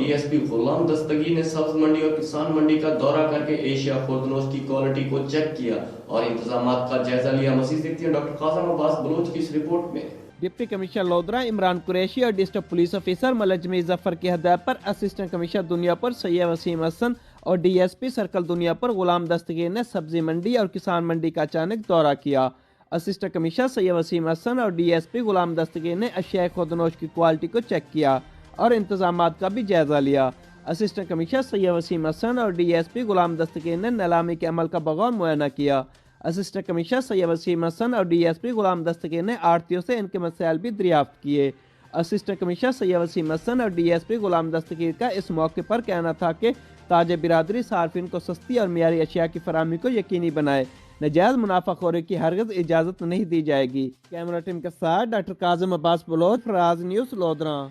D S P Ghulam Dastgir نے سبز منڈی اور کسان منڈی کا دورہ کر کے ایشیا خوردنوش کی کوالٹی کو چیک کیا اور انتظامات کا جائزہ لیا۔ مزید دیکھتے ہیں ڈاکٹر قاسم عباس بلوچ کی اس رپورٹ میں۔ ڈپٹی کمشنر لودھرا عمران قریشی اور ڈسٹرکٹ پولیس آفیسر ملک جمیل ظفر کی ہدایت پر اسسٹنٹ کمشنر دنیا پر سید وسیم حسن اور ڈی ایس پی سرکل دنیا پر غلام دستگیر نے سبزی منڈی اور کسان منڈی کا اچانک دورہ کیا۔ اسسٹنٹ کمشنر سید وسیم حسن اور D S P Ghulam Dastgir نے اشیاء خوردنوش کی کوالٹی کو چیک کیا اور انتظامات کا بھی جائزہ لیا۔ اسسٹنٹ کمشنر سید وسیم حسن اور D S P Ghulam Dastgir نے نیلامی کے عمل کا بغور معائنہ کیا۔ اسسٹنٹ کمشنر سید وسیم حسن اور D S P Ghulam Dastgir نے آڑھتیوں سے ان کے مسائل بھی دریافت کیے۔ اسسٹنٹ کمشنر سید وسیم حسن اور D S P Ghulam Dastgir کا اس موقع پر کہنا تھا کہ تاجر برادری صارفین کو سستی اور معیاری اشیاء کی فراہمی کو یقینی بنائے، ناجائز منافع خوری کی ہرگز اجازت نہیں دی جائے گی۔ کیمرہ ٹیم کے ساتھ ڈاکٹر قاسم عباس بلوچ، فراز نیوز، لودھرا۔